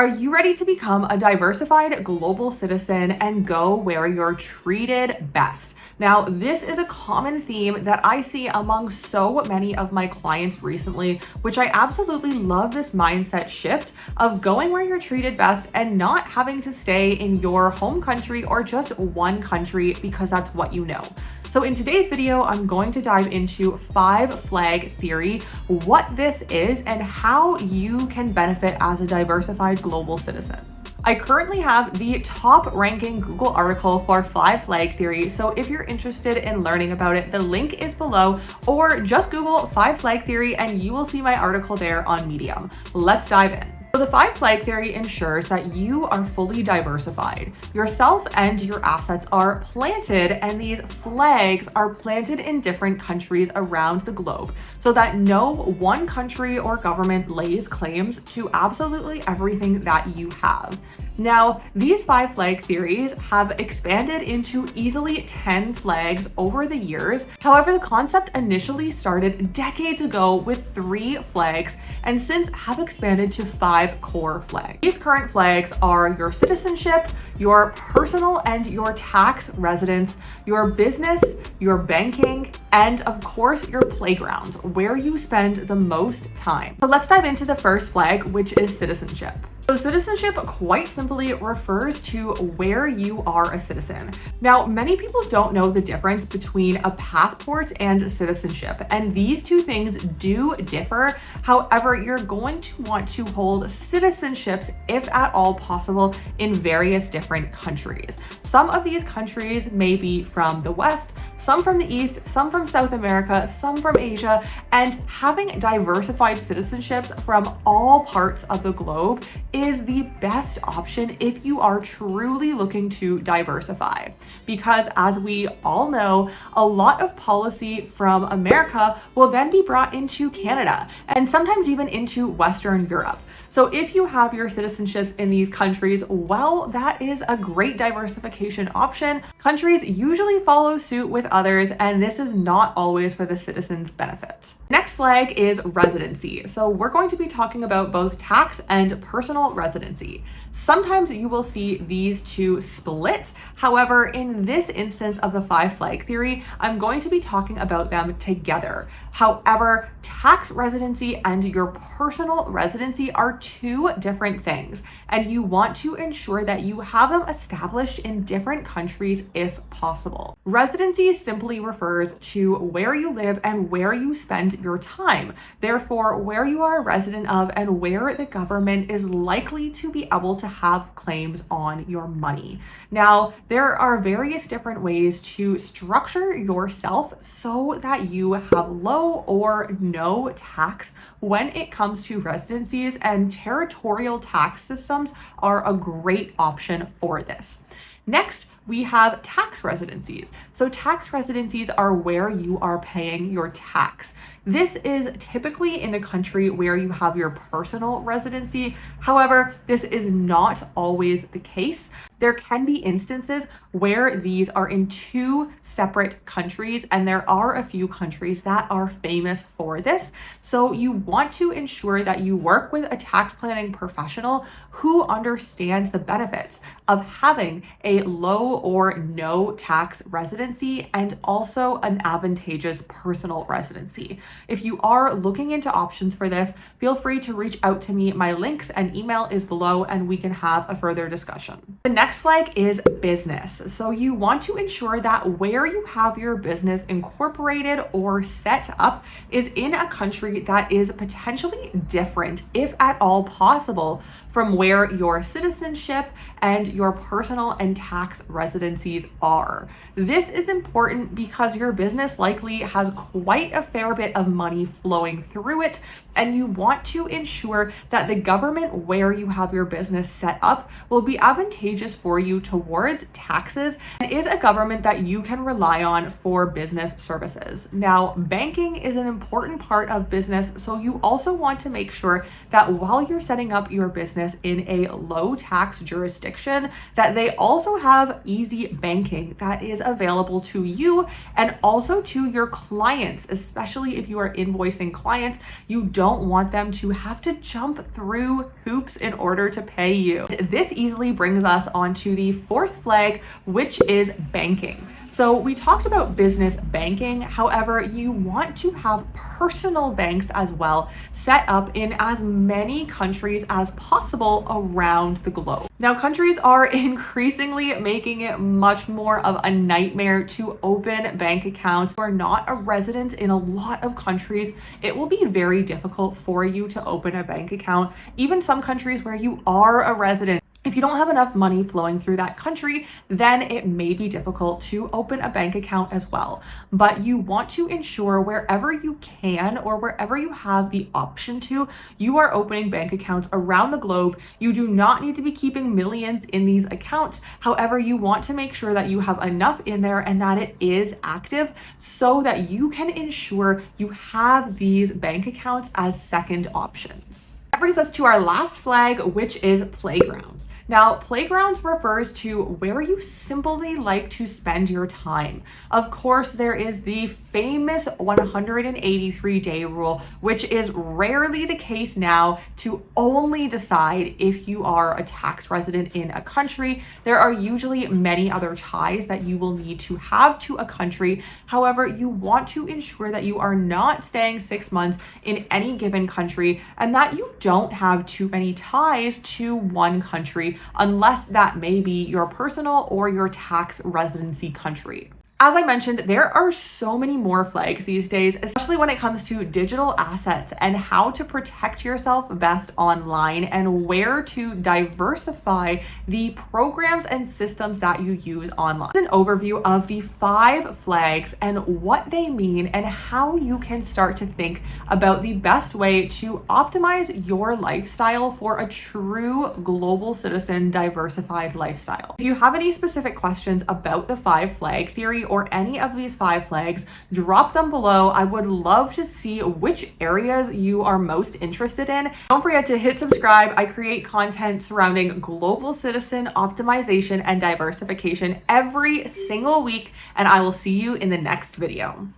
Are you ready to become a diversified global citizen and go where you're treated best? Now, this is a common theme that I see among so many of my clients recently, which I absolutely love this mindset shift of going where you're treated best and not having to stay in your home country or just one country because that's what you know. So in today's video, I'm going to dive into 5 flag theory, what this is, and how you can benefit as a diversified global citizen. I currently have the top ranking Google article for 5 flag theory, so if you're interested in learning about it, the link is below, or just Google 5 flag theory and you will see my article there on Medium. Let's dive in. So the 5 flag theory ensures that you are fully diversified. Yourself and your assets are planted, and these flags are planted in different countries around the globe so that no one country or government lays claims to absolutely everything that you have. Now, these 5 flag theories have expanded into easily 10 flags over the years. However, the concept initially started decades ago with 3 flags and since have expanded to 5 core flags. These current flags are your citizenship, your personal and your tax residence, your business, your banking, and of course your playground, where you spend the most time. So let's dive into the first flag, which is citizenship. So citizenship quite simply refers to where you are a citizen. Now, many people don't know the difference between a passport and citizenship, and these two things do differ. However, you're going to want to hold citizenships, if at all possible, in various different countries. Some of these countries may be from the West, some from the East, some from South America, some from Asia, and having diversified citizenships from all parts of the globe is the best option if you are truly looking to diversify. Because as we all know, a lot of policy from America will then be brought into Canada and sometimes even into Western Europe. So if you have your citizenships in these countries, well, that is a great diversification option. Countries usually follow suit with others, and this is not always for the citizens' benefit. Next flag is residency. So we're going to be talking about both tax and personal residency. Sometimes you will see these two split. However, in this instance of the 5 flag theory, I'm going to be talking about them together. However, tax residency and your personal residency are 2 different things, and you want to ensure that you have them established in different countries if possible. Residency simply refers to where you live and where you spend your time. Therefore, where you are a resident of and where the government is likely to be able to have claims on your money. Now, there are various different ways to structure yourself so that you have low or no tax when it comes to residencies, and territorial tax systems are a great option for this. Next, we have tax residencies. So tax residencies are where you are paying your tax. This is typically in the country where you have your personal residency. However, this is not always the case. There can be instances where these are in 2 separate countries, and there are a few countries that are famous for this. So you want to ensure that you work with a tax planning professional who understands the benefits of having a low or no tax residency and also an advantageous personal residency. If you are looking into options for this, feel free to reach out to me. My links and email is below and we can have a further discussion. The next flag is business. So you want to ensure that where you have your business incorporated or set up is in a country that is potentially different, if at all possible, from where your citizenship and your personal and tax residencies are. This is important because your business likely has quite a fair bit of money flowing through it, and you want to ensure that the government where you have your business set up will be advantageous for you towards taxes and is a government that you can rely on for business services. Now, banking is an important part of business, so you also want to make sure that while you're setting up your business in a low tax jurisdiction, that they also have easy banking that is available to you and also to your clients, especially if you are invoicing clients. You don't want them to have to jump through hoops in order to pay you. This easily brings us onto the fourth flag, which is banking. So we talked about business banking. However, you want to have personal banks as well set up in as many countries as possible around the globe. Now, countries are increasingly making it much more of a nightmare to open bank accounts. If you are not a resident in a lot of countries, it will be very difficult for you to open a bank account. Even some countries where you are a resident, if you don't have enough money flowing through that country, then it may be difficult to open a bank account as well. But you want to ensure wherever you can or wherever you have the option to, you are opening bank accounts around the globe. You do not need to be keeping millions in these accounts. However, you want to make sure that you have enough in there and that it is active so that you can ensure you have these bank accounts as second options. That brings us to our last flag, which is playgrounds. Now, playgrounds refers to where you simply like to spend your time. Of course, there is the famous 183-day rule, which is rarely the case now to only decide if you are a tax resident in a country. There are usually many other ties that you will need to have to a country. However, you want to ensure that you are not staying 6 months in any given country and that you don't have too many ties to one country unless that may be your personal or your tax residency country. As I mentioned, there are so many more flags these days, especially when it comes to digital assets and how to protect yourself best online and where to diversify the programs and systems that you use online. An overview of the 5 flags and what they mean and how you can start to think about the best way to optimize your lifestyle for a true global citizen diversified lifestyle. If you have any specific questions about the 5 flag theory or any of these 5 flags, drop them below. I would love to see which areas you are most interested in. Don't forget to hit subscribe. I create content surrounding global citizen optimization and diversification every single week, and I will see you in the next video.